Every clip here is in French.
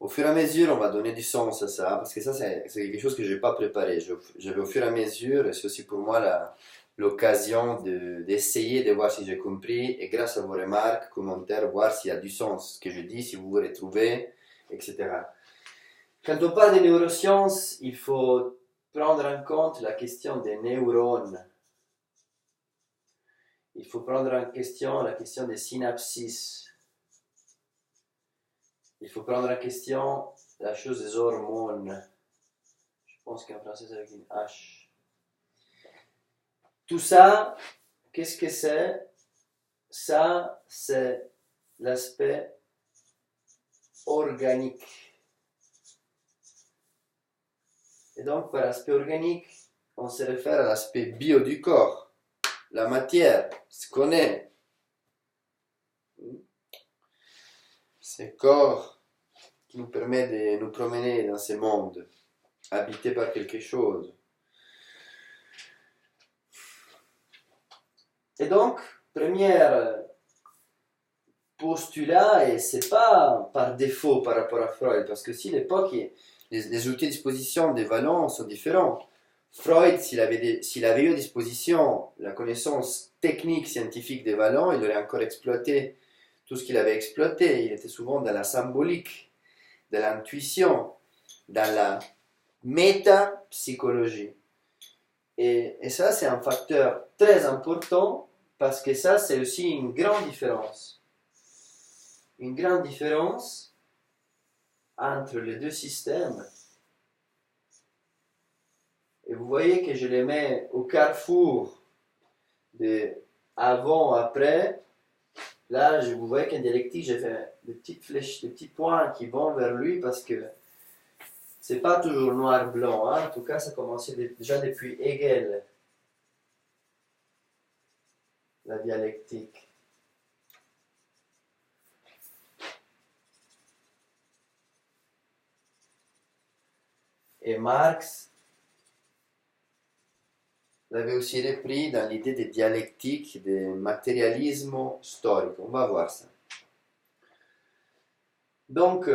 Au fur et à mesure, on va donner du sens à ça, parce que ça, c'est quelque chose que je n'ai pas préparé. Je vais au fur et à mesure, et c'est aussi pour moi l'occasion d'essayer de voir si j'ai compris, et grâce à vos remarques, commentaires, voir s'il y a du sens ce que je dis, si vous vous retrouvez, etc. Quand on parle de neurosciences, il faut prendre en compte la question des neurones. Il faut prendre en question la question des synapses. Il faut prendre en question la chose des hormones. Je pense qu'en français c'est avec une H. Tout ça, qu'est-ce que c'est? Ça, c'est l'aspect organique. Et donc, par aspect organique, on se réfère à l'aspect bio du corps, la matière, ce qu'on est. Ce corps qui nous permet de nous promener dans ce monde, habité par quelque chose. Et donc, premier postulat, et c'est pas par défaut par rapport à Freud, parce que si l'époque, les outils à disposition des Vallons sont différents. Freud, s'il avait eu à disposition la connaissance technique scientifique des Vallons, il aurait encore exploité tout ce qu'il avait exploité. Il était souvent dans la symbolique, dans l'intuition, dans la métapsychologie. Et ça, c'est un facteur très important parce que ça, c'est aussi une grande différence. Une grande différence entre les deux systèmes. Et vous voyez que je les mets au carrefour de avant, après. Là, vous voyez qu'en dialectique, j'ai fait des petites flèches, des petits points qui vont vers lui parce que c'est pas toujours noir-blanc. Hein? En tout cas, ça commençait déjà depuis Hegel, la dialectique. Et Marx l'avait aussi repris dans l'idée de dialectique, de matérialisme storique. On va voir ça. Donc,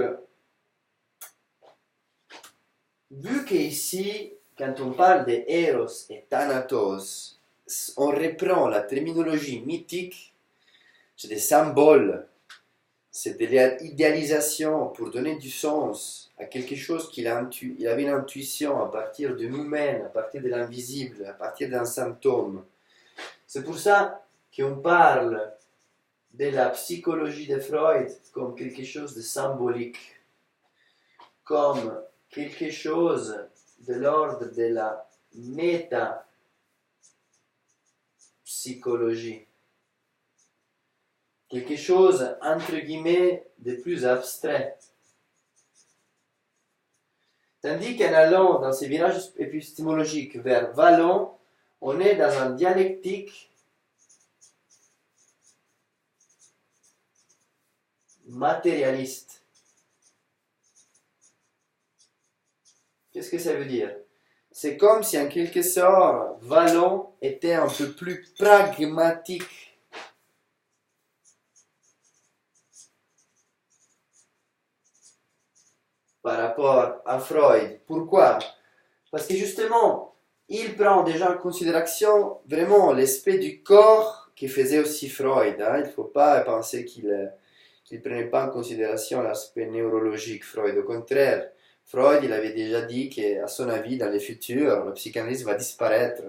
vu qu'ici, quand on parle de Eros et Thanatos, on reprend la terminologie mythique, c'est des symboles, c'est de l'idéalisation pour donner du sens à quelque chose il avait une intuition à partir de nous-mêmes, à partir de l'invisible, à partir d'un symptôme. C'est pour ça qu'on parle de la psychologie de Freud comme quelque chose de symbolique, comme quelque chose de l'ordre de la métapsychologie. Quelque chose, entre guillemets, de plus abstrait. Tandis qu'en allant dans ces virages épistémologiques vers Vallon, on est dans un dialectique matérialiste. Qu'est-ce que ça veut dire? C'est comme si en quelque sorte, Vallon était un peu plus pragmatique. Par rapport à Freud. Pourquoi? Parce que justement, il prend déjà en considération vraiment l'aspect du corps qui faisait aussi Freud. Hein. Il ne faut pas penser qu'il ne prenait pas en considération l'aspect neurologique Freud. Au contraire, Freud, il avait déjà dit qu'à son avis, dans le futur, la psychanalyse va disparaître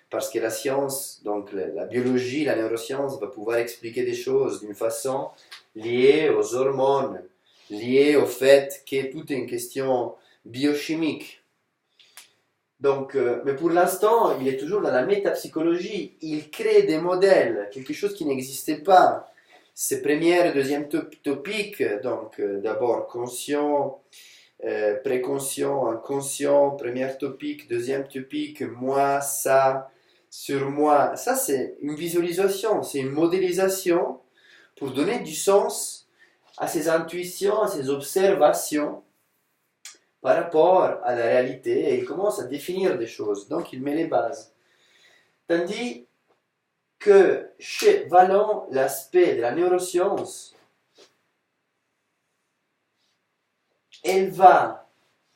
parce que la science, donc la biologie, la neuroscience, va pouvoir expliquer des choses d'une façon liée aux hormones, liée au fait que tout est une question biochimique. Donc, mais pour l'instant, il est toujours dans la métapsychologie. Il crée des modèles, quelque chose qui n'existait pas. Ces premières et deuxième topiques, donc d'abord conscient, préconscient, inconscient, première topique, deuxième topique, moi, ça, sur moi. Ça, c'est une visualisation, c'est une modélisation pour donner du sens à ses intuitions, à ses observations par rapport à la réalité, et il commence à définir des choses, donc il met les bases. Tandis que chez Vallon, l'aspect de la neuroscience elle va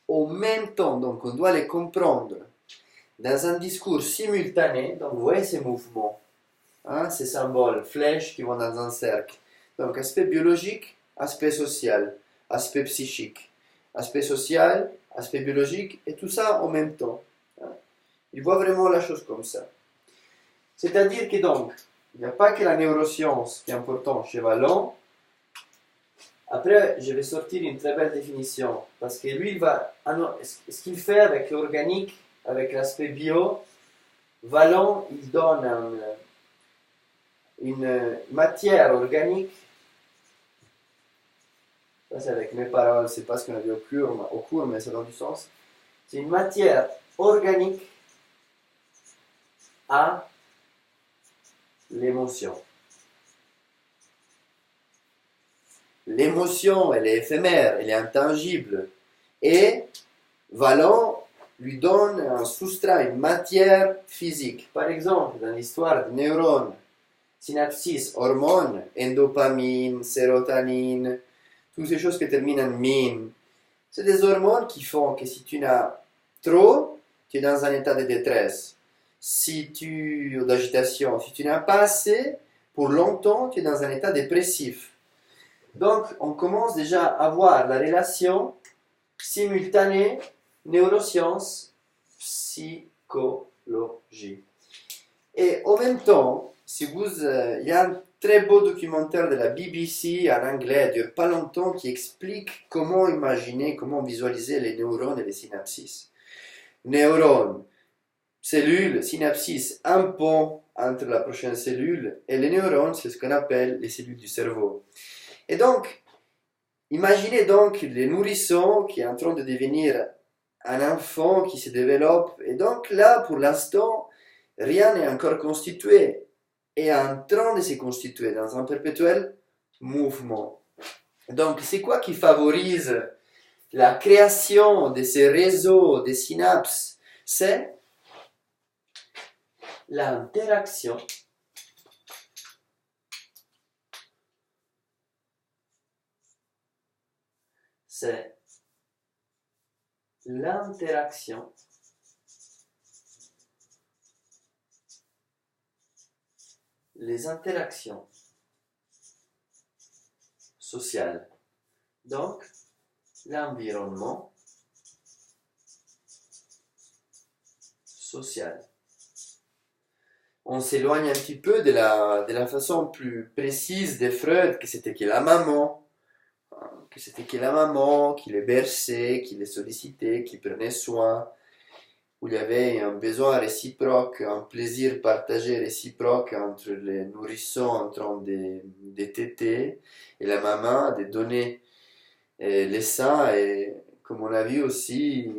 au même temps, donc on doit les comprendre, dans un discours simultané. Donc vous voyez ces mouvements, hein, ces symboles, flèches qui vont dans un cercle. Donc aspect biologique, aspect social, aspect psychique, aspect social, aspect biologique, et tout ça en même temps. Hein. Il voit vraiment la chose comme ça. C'est-à-dire que donc, il n'y a pas que la neuroscience qui est importante chez Vallon. Après, je vais sortir une très belle définition, parce que lui, il va, ce qu'il fait avec l'organique, avec l'aspect bio, Vallon, il donne une matière organique. Ça, c'est avec mes paroles, c'est pas ce qu'on a dit au cours, mais ça donne du sens. C'est une matière organique à l'émotion. L'émotion, elle est éphémère, elle est intangible. Et Vallon lui donne un soustrait, une matière physique. Par exemple, dans l'histoire des neurones, synapses, hormones, endopamine, sérotonine, toutes ces choses qui terminent en mine, c'est des hormones qui font que si tu n'as trop, tu es dans un état de détresse. D'agitation, si tu n'as pas assez, pour longtemps, tu es dans un état dépressif. Donc, on commence déjà à voir la relation simultanée neurosciences, psychologie. Et en même temps, il y a un très beau documentaire de la BBC en anglais, il dure pas longtemps, qui explique comment imaginer, comment visualiser les neurones et les synapses. Neurones, cellules, synapses, un pont entre la prochaine cellule, et les neurones, c'est ce qu'on appelle les cellules du cerveau. Et donc, imaginez donc les nourrissons qui est en train de devenir un enfant qui se développe. Et donc là, pour l'instant, rien n'est encore constitué. Et en train de se constituer dans un perpétuel mouvement. Donc, c'est quoi qui favorise la création de ces réseaux, des synapses? C'est l'interaction les interactions sociales. Donc, l'environnement social. On s'éloigne un petit peu de la façon plus précise de Freud, que c'était que la maman, qui les berçait, qui les sollicitait, qui prenait soin, où il y avait un besoin réciproque, un plaisir partagé réciproque entre les nourrissons en train de téter et la maman de donner les seins. Et comme on a vu aussi,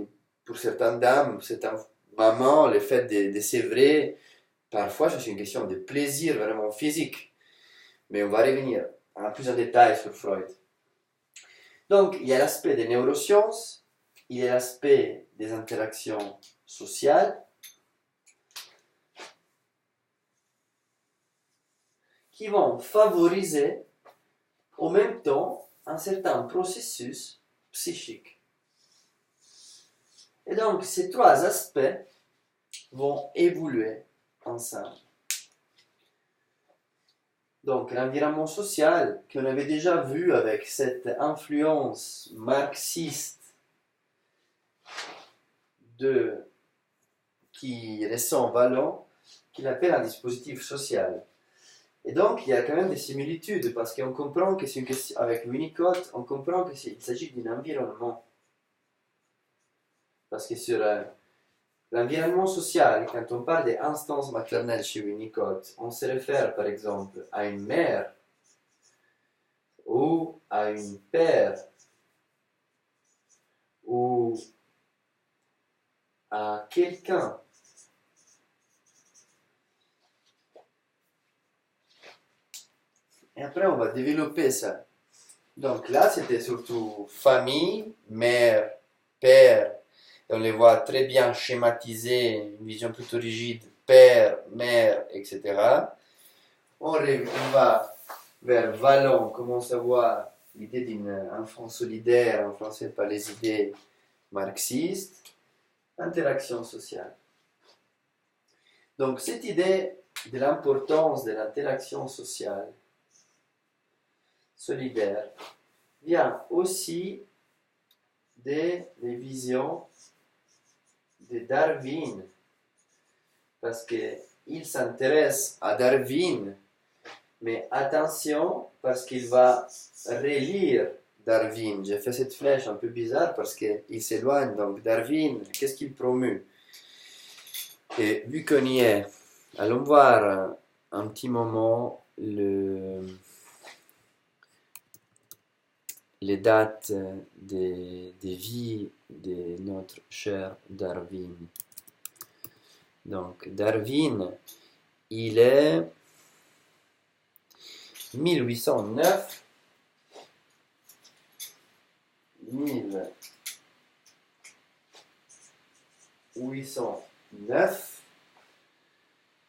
pour certaines dames, certaines mamans, le fait de sévrer, parfois c'est une question de plaisir vraiment physique. Mais on va revenir en plus en détail sur Freud. Donc, il y a l'aspect des neurosciences, il y a l'aspect des interactions sociales, qui vont favoriser en même temps un certain processus psychique. Et donc, ces trois aspects vont évoluer ensemble. Donc, l'environnement social, qu'on avait déjà vu avec cette influence marxiste qui ressent Vallon, qu'il appelle un dispositif social. Et donc, il y a quand même des similitudes, parce qu'on comprend que c'est une question, avec Winnicott, on comprend qu'il s'agit d'un environnement. Parce que sur l'environnement social, quand on parle des instances maternelles chez Winnicott, on se réfère par exemple à une mère ou à une père ou à quelqu'un. Et après, on va développer ça. Donc là, c'était surtout famille, mère, père. Et on les voit très bien schématisés, une vision plutôt rigide, père, mère, etc. On va vers Vallon, on commence à voir l'idée d'un enfant solidaire, influencé par les idées marxistes, interaction sociale. Donc cette idée de l'importance de l'interaction sociale solidaire vient aussi des visions de Darwin, parce qu'il s'intéresse à Darwin, mais attention, parce qu'il va relire Darwin. J'ai fait cette flèche un peu bizarre parce qu'il s'éloigne. Donc Darwin, qu'est-ce qu'il promeut? Et vu qu'on y est, allons voir un petit moment les dates des vies de notre cher Darwin. Donc Darwin, il est 1809,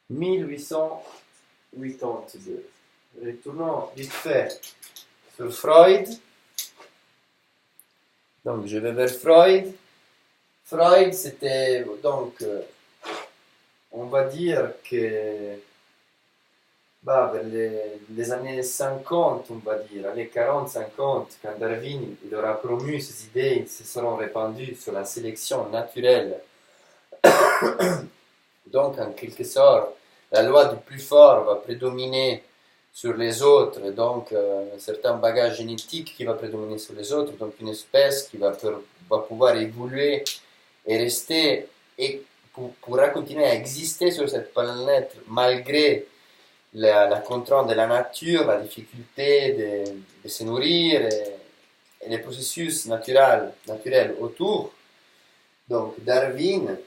1882. Retournons vite fait sur Freud. Donc je vais vers Freud. Freud, c'était donc, on va dire que vers les années 50, on va dire, années 40-50, quand Darwin il aura promu ses idées, ils se seront répandues sur la sélection naturelle. Donc, en quelque sorte, la loi du plus fort va prédominer sur les autres, donc un certain bagage génétique qui va prédominer sur les autres, donc une espèce qui va pouvoir évoluer et rester, et pourra continuer à exister sur cette planète malgré la contrainte de la nature, la difficulté de se nourrir et les processus naturels autour. Donc Darwin,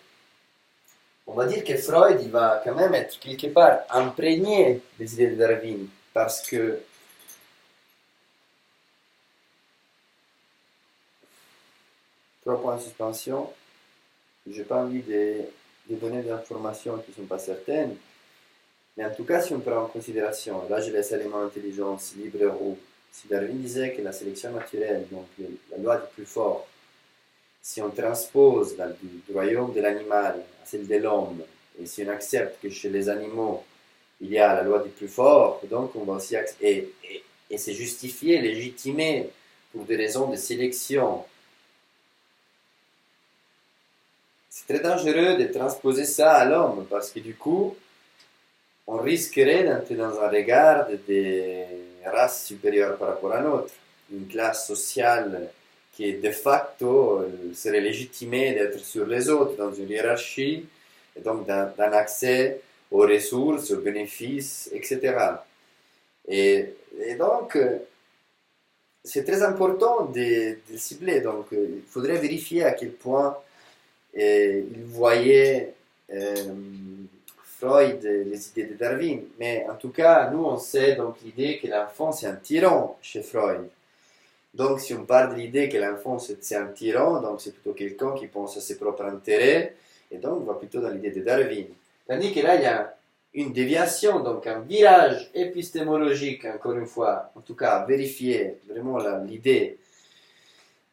on va dire que Freud il va quand même être quelque part imprégné des idées de Darwin, parce que trois points de suspension, je n'ai pas envie de donner des informations qui ne sont pas certaines. Mais en tout cas, si on prend en considération, là je laisse l'élément intelligence libre ou si Darwin disait que la sélection naturelle, donc la loi du plus fort, si on transpose du royaume de l'animal à celle de l'homme, et si on accepte que chez les animaux, il y a la loi du plus fort, donc on va aussi et c'est justifié, légitimé pour des raisons de sélection. C'est très dangereux de transposer ça à l'homme, parce que du coup, on risquerait d'entrer dans un regard des races supérieures par rapport à l'autre, une classe sociale qui de facto serait légitimée d'être sur les autres dans une hiérarchie, et donc d'un accès aux ressources, aux bénéfices, etc. Et donc, c'est très important de cibler, donc il faudrait vérifier à quel point il voyait Freud, les idées de Darwin, mais en tout cas, nous on sait donc l'idée que l'enfant c'est un tyran chez Freud. Donc si on part de l'idée que l'enfant c'est un tyran, donc c'est plutôt quelqu'un qui pense à ses propres intérêts, et donc on va plutôt dans l'idée de Darwin. Tandis que là il y a une déviation, donc un virage épistémologique, encore une fois, en tout cas vérifier vraiment l'idée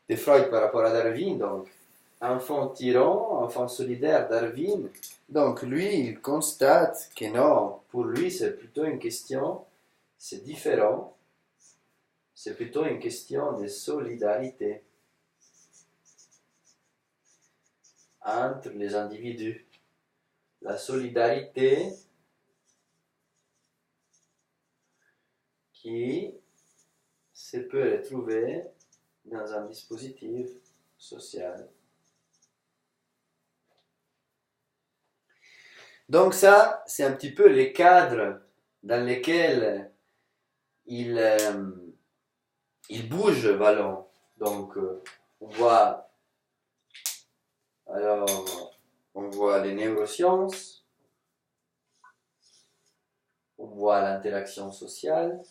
de Freud par rapport à Darwin, donc enfant tyran, enfant solidaire, Darwin. Donc lui, il constate que non, pour lui c'est plutôt une question, c'est différent, c'est plutôt une question de solidarité entre les individus. La solidarité qui se peut retrouver dans un dispositif social. Donc ça, c'est un petit peu les cadres dans lesquels il bouge Vallon. Donc on voit les neurosciences, on voit l'interaction sociale,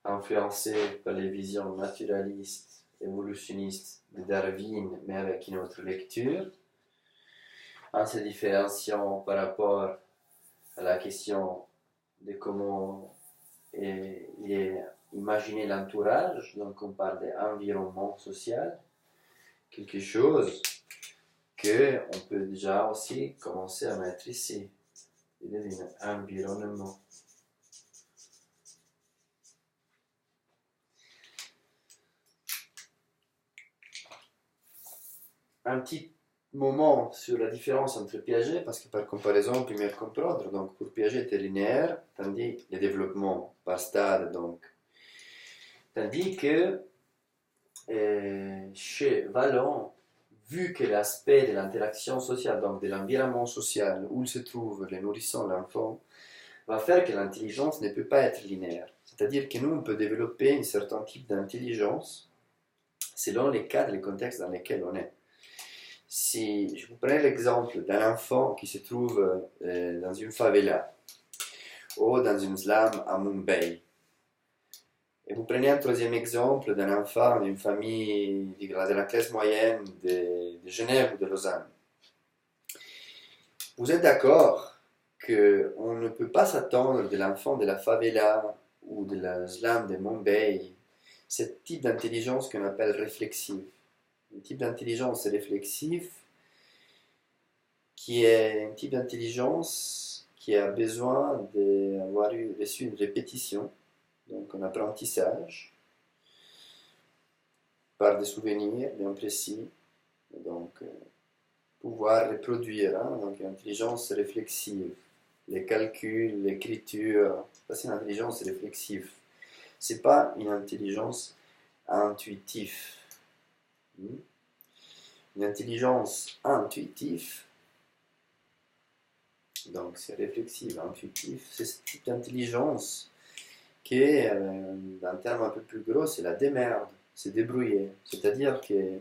influencée par les visions naturalistes, évolutionnistes de Darwin, mais avec une autre lecture, en se différenciant par rapport à la question de comment il est imaginer l'entourage, donc on parle d'environnement social, quelque chose que on peut déjà aussi commencer à mettre ici. Il y a un environnement. Un petit moment sur la différence entre Piaget, parce que par comparaison, on peut mieux comprendre. Donc pour Piaget, c'était linéaire, tandis le développement par stade, donc. Tandis que chez Vallon, vu que l'aspect de l'interaction sociale, donc de l'environnement social où se trouve le nourrisson, l'enfant, va faire que l'intelligence ne peut pas être linéaire. C'est-à-dire que nous, on peut développer un certain type d'intelligence selon les cadres, les contextes dans lesquels on est. Si je vous prends l'exemple d'un enfant qui se trouve dans une favela ou dans une slum à Mumbai, et vous prenez un troisième exemple d'un enfant d'une famille de la classe moyenne de Genève ou de Lausanne, vous êtes d'accord qu'on ne peut pas s'attendre de l'enfant de la favela ou de la slum de Mumbai ce type d'intelligence qu'on appelle réflexive. Un type d'intelligence réflexive qui est un type d'intelligence qui a besoin d'avoir reçu une répétition, donc un apprentissage, par des souvenirs bien précis, donc pouvoir reproduire, hein, donc une intelligence réflexive, les calculs, l'écriture, ça c'est une intelligence réflexive. C'est pas une intelligence intuitive. Une intelligence intuitive, donc c'est réflexive, intuitive, c'est ce type d'intelligence qui est, d'un terme un peu plus gros, c'est la démerde, c'est débrouiller. C'est-à-dire que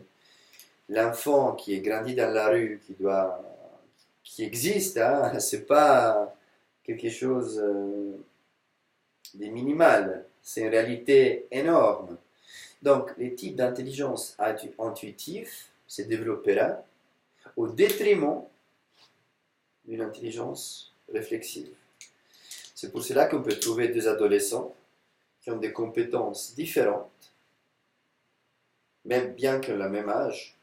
l'enfant qui est grandi dans la rue, qui existe, hein, c'est pas quelque chose de minimal, c'est une réalité énorme. Donc, les types d'intelligence intuitive se développera au détriment d'une intelligence réflexive. C'est pour cela qu'on peut trouver des adolescents qui ont des compétences différentes, même bien qu'ils ont le même âge,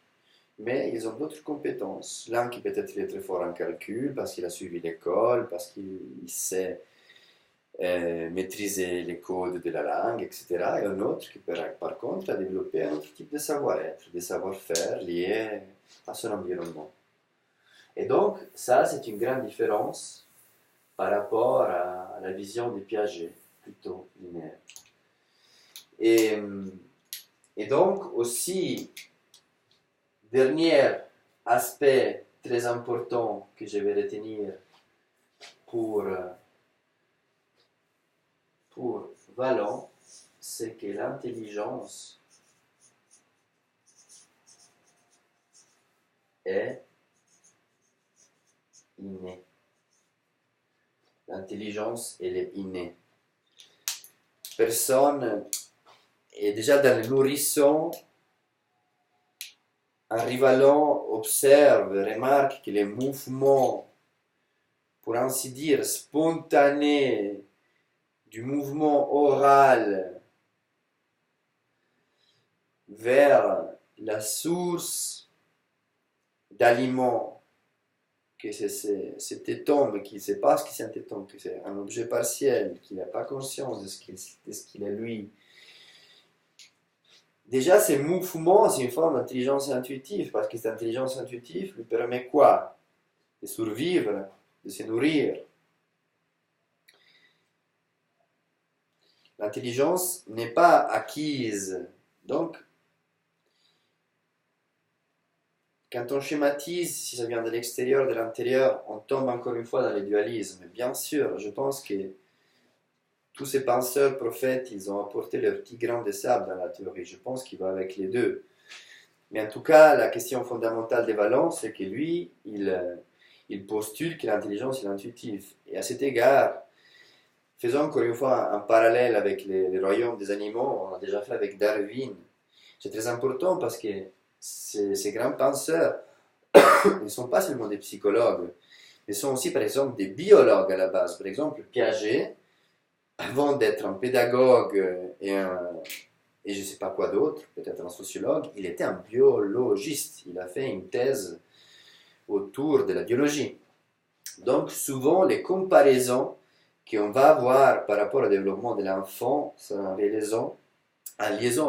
mais ils ont d'autres compétences. L'un qui peut-être est très fort en calcul parce qu'il a suivi l'école, parce qu'il sait maîtriser les codes de la langue, etc. Et un autre qui peut par contre a développé un autre type de savoir-être, des savoir-faire liés à son environnement. Et donc, ça, c'est une grande différence par rapport à la vision de Piaget, plutôt linéaire. Et donc, aussi, dernier aspect très important que je vais retenir pour Vallon, c'est que l'intelligence est innée. L'intelligence, elle est innée. Personne, et déjà dans le nourrisson, un rivalon observe, remarque que les mouvements, pour ainsi dire, spontanés du mouvement oral vers la source d'aliments, que c'est cet étome qui ne sait pas ce que c'est un étome, que c'est un objet partiel, qui n'a pas conscience de ce qu'il est lui. Déjà, ces mouvements, c'est une forme d'intelligence intuitive, parce que cette intelligence intuitive lui permet quoi? De survivre, de se nourrir. L'intelligence n'est pas acquise. Donc, quand on schématise, si ça vient de l'extérieur, de l'intérieur, on tombe encore une fois dans le dualisme. Bien sûr, je pense que tous ces penseurs prophètes, ils ont apporté leur petit grain de sable dans la théorie. Je pense qu'il va avec les deux. Mais en tout cas, la question fondamentale des Vallon, c'est que lui, il postule que l'intelligence est intuitive. Et à cet égard, faisons encore une fois un parallèle avec les royaumes des animaux, on a déjà fait avec Darwin. C'est très important parce que ces grands penseurs ne sont pas seulement des psychologues, mais sont aussi par exemple des biologues à la base. Par exemple, Piaget, avant d'être un pédagogue et je ne sais pas quoi d'autre, peut-être un sociologue, il était un biologiste. Il a fait une thèse autour de la biologie. Donc souvent, les comparaisons qu'on va avoir par rapport au développement de l'enfant sont en liaison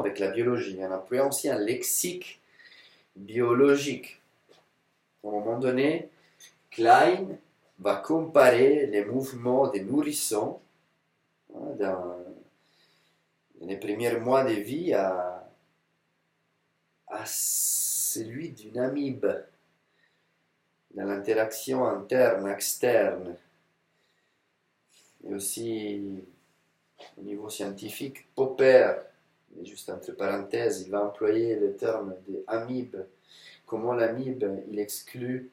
avec la biologie, en employant aussi un lexique biologique. À un moment donné, Klein va comparer les mouvements des nourrissons dans les premiers mois de vie à celui d'une amibe dans l'interaction interne-externe. Et aussi au niveau scientifique, Popper, juste entre parenthèses, il va employer le terme d'amibe. Comment l'amibe, il exclut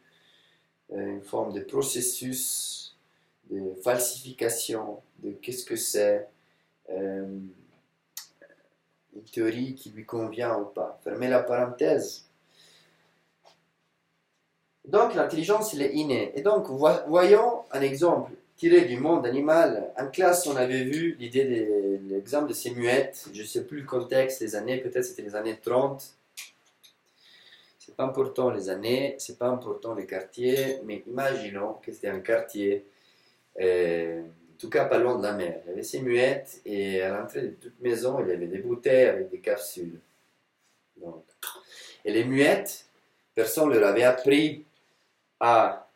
une forme de processus de falsification, de qu'est-ce que c'est, une théorie qui lui convient ou pas. Fermez la parenthèse. Donc l'intelligence, elle est innée. Et donc, voyons un exemple tiré du monde animal. En classe, on avait vu l'idée de l'exemple de ces muettes. Je ne sais plus le contexte, les années, peut-être c'était les années 30. C'est pas important les années, c'est pas important les quartiers, mais imaginons que c'était un quartier, en tout cas pas loin de la mer. Il y avait ces muettes et à l'entrée de toute maison, il y avait des bouteilles avec des capsules. Donc, et les muettes, personne ne leur avait appris à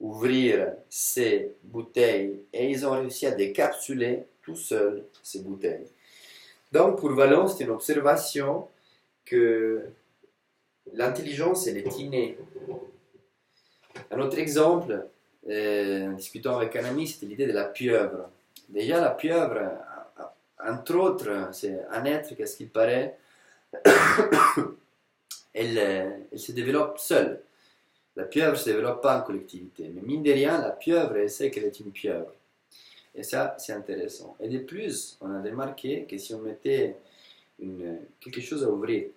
ouvrir ces bouteilles et ils ont réussi à décapsuler tout seuls ces bouteilles. Donc pour Vallon, c'est une observation que l'intelligence, elle est innée. Un autre exemple, en discutant avec un ami, c'était l'idée de la pieuvre. Déjà, la pieuvre, entre autres, c'est un être, qu'est-ce qu'il paraît, elle se développe seule. La pieuvre ne se développe pas en collectivité. Mais mine de rien, la pieuvre, elle sait qu'elle est une pieuvre. Et ça, c'est intéressant. Et de plus, on a remarqué que si on mettait quelque chose à ouvrir,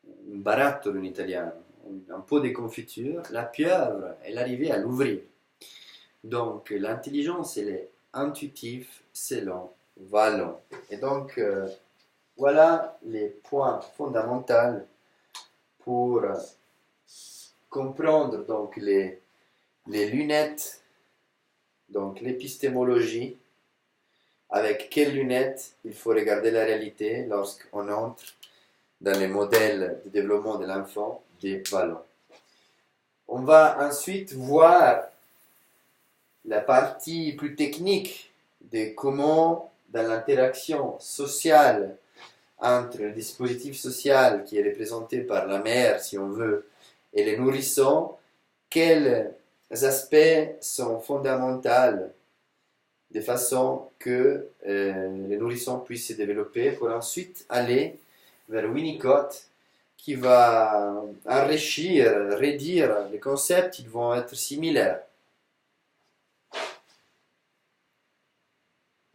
un barattolo en italien, un pot de confiture, la pieuvre, elle arrivait à l'ouvrir. Donc, l'intelligence, elle est intuitive selon Vallon. Et donc, voilà les points fondamentaux pour comprendre donc les lunettes, donc l'épistémologie, avec quelles lunettes il faut regarder la réalité lorsqu'on entre dans les modèles de développement de l'enfant des Vallon. On va ensuite voir la partie plus technique de comment, dans l'interaction sociale entre le dispositif social qui est représenté par la mère, si on veut, et les nourrissons, quels aspects sont fondamentaux de façon que les nourrissons puissent se développer pour ensuite aller vers Winnicott qui va enrichir, redire les concepts, ils vont être similaires.